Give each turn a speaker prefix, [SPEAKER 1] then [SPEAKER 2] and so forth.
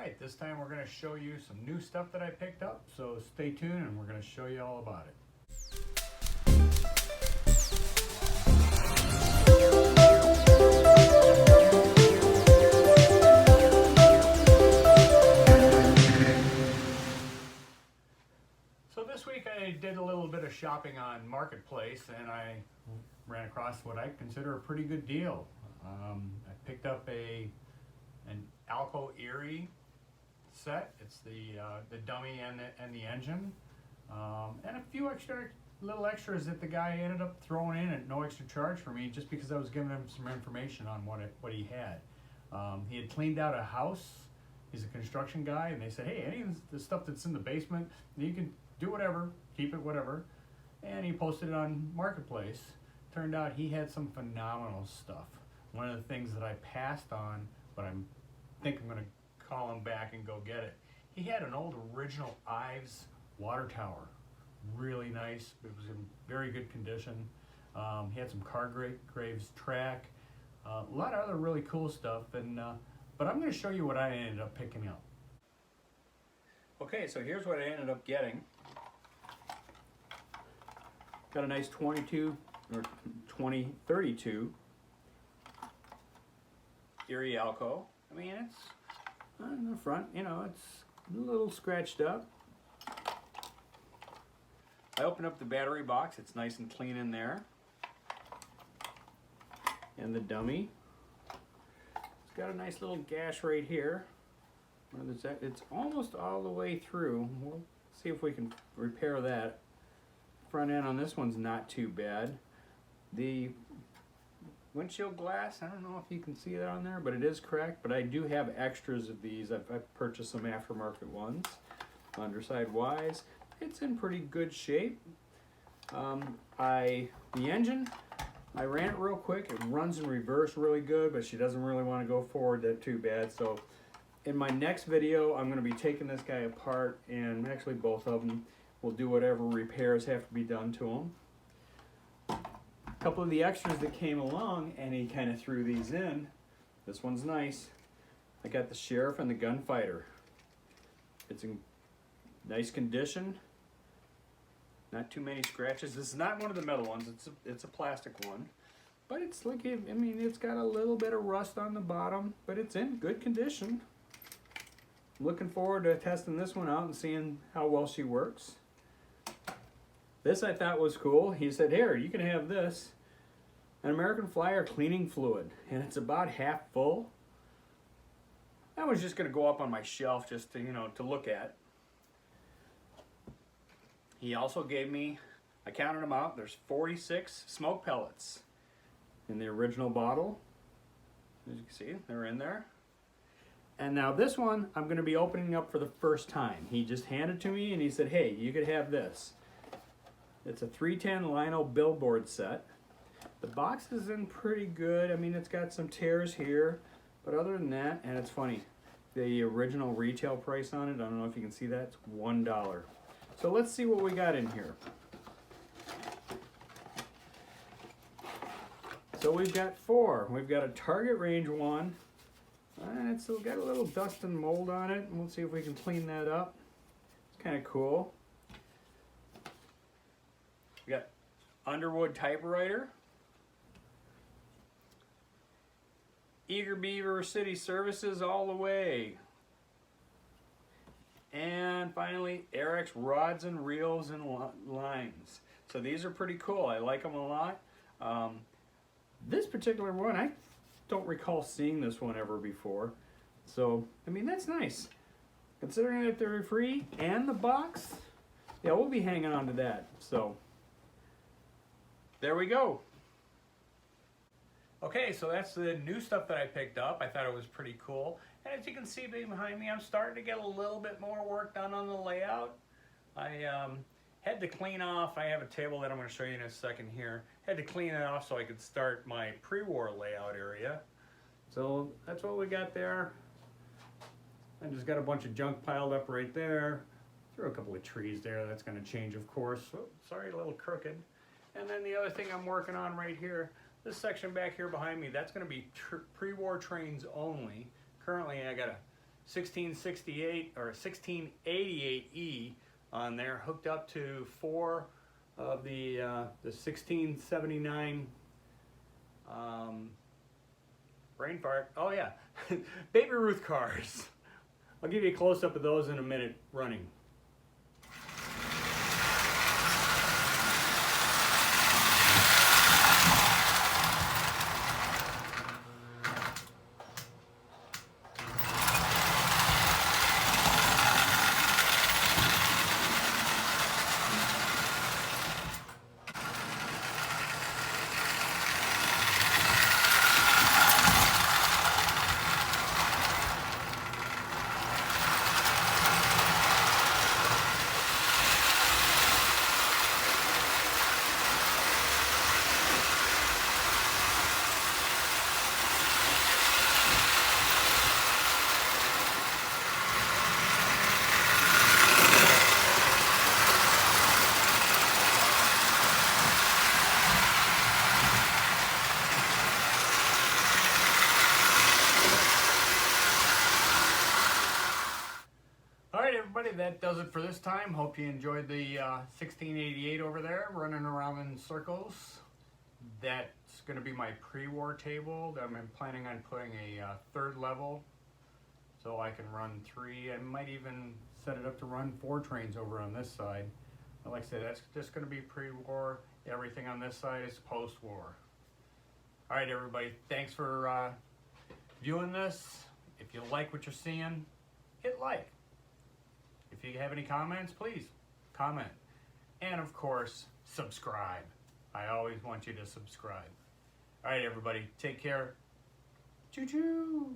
[SPEAKER 1] Alright, this time we're going to show you some new stuff that I picked up, so stay tuned and we're going to show you all about it. So this week I did a little bit of shopping on Marketplace and I ran across what I consider a pretty good deal. I picked up an ALCO Erie set. It's the dummy and the engine, and a few little extras that the guy ended up throwing in at no extra charge for me, just because I was giving him some information on what he had. He had cleaned out a house. He's a construction guy, and they said, hey, any of the stuff that's in the basement, you can do whatever, keep it, whatever. And he posted it on Marketplace. Turned out he had some phenomenal stuff. One of the things that I passed on, but I think I'm going to call him back and go get it. He had an old original Ives water tower. Really nice. It was in very good condition. He had some Graves track. A lot of other really cool stuff. But I'm going to show you what I ended up picking up. Okay, so here's what I ended up getting. Got a nice 2032 Eerie ALCO. I mean, it's on the front, you know, it's a little scratched up. I opened up the battery box. It's nice and clean in there. And the dummy. It's got a nice little gash right here. It's almost all the way through. We'll see if we can repair that. Front end on this one's not too bad. The windshield glass, I don't know if you can see that on there, but it is cracked. But I do have extras of these. I've purchased some aftermarket ones. Underside wise, it's in pretty good shape. The engine, I ran it real quick. It runs in reverse really good, but she doesn't really want to go forward that too bad. So in my next video, I'm going to be taking this guy apart, and actually both of them. We'll do whatever repairs have to be done to them. A couple of the extras that came along, and he kind of threw these in. This one's nice. I got the Sheriff and the Gunfighter. It's in nice condition. Not too many scratches. This is not one of the metal ones. It's a plastic one. But it's like, I mean, it's got a little bit of rust on the bottom, but it's in good condition. Looking forward to testing this one out and seeing how well she works. This I thought was cool. He said, here, you can have this. An American Flyer cleaning fluid, and it's about half full. That was just going to go up on my shelf just to, you know, to look at. He also gave me, I counted them out, there's 46 smoke pellets in the original bottle. As you can see, they're in there. And now this one, I'm going to be opening up for the first time. He just handed it to me and he said, hey, you could have this. It's a 310 Lionel billboard set. The box is in pretty good. I mean, it's got some tears here, but other than that, and it's funny, the original retail price on it, I don't know if you can see that, it's $1. So let's see what we got in here. So we've got 4. We've got a Target Range one. And it's got a little dust and mold on it. We'll see if we can clean that up. It's kind of cool. We got Underwood typewriter. Eager Beaver City Services all the way. And finally, Eric's rods and reels and lines. So these are pretty cool. I like them a lot. This particular one, I don't recall seeing this one ever before. So, I mean, that's nice. Considering that they're free and the box, yeah, we'll be hanging on to that. So, there we go. Okay, so that's the new stuff that I picked up. I thought it was pretty cool. And as you can see behind me, I'm starting to get a little bit more work done on the layout. I had to clean off, I have a table that I'm going to show you in a second here. Had to clean it off so I could start my pre-war layout area. So that's what we got there. I just got a bunch of junk piled up right there. Threw a couple of trees there. That's going to change, of course. Oh, sorry, a little crooked. And then the other thing I'm working on right here, this section back here behind me, that's going to be pre-war trains only. Currently, I got a 1668 or 1688E on there, hooked up to 4 of the 1679 brain fart. Oh yeah, Baby Ruth cars. I'll give you a close-up of those in a minute running. Everybody, that does it for this time. Hope you enjoyed the 1688 over there, running around in circles. That's going to be my pre-war table that I'm planning on putting a third level, so I can run 3. I might even set it up to run 4 trains over on this side. But like I said, that's just going to be pre-war. Everything on this side is post-war. All right, everybody, thanks for viewing this. If you like what you're seeing, hit like. If you have any comments, please comment. And of course, subscribe. I always want you to subscribe. All right, everybody, take care. Choo-choo.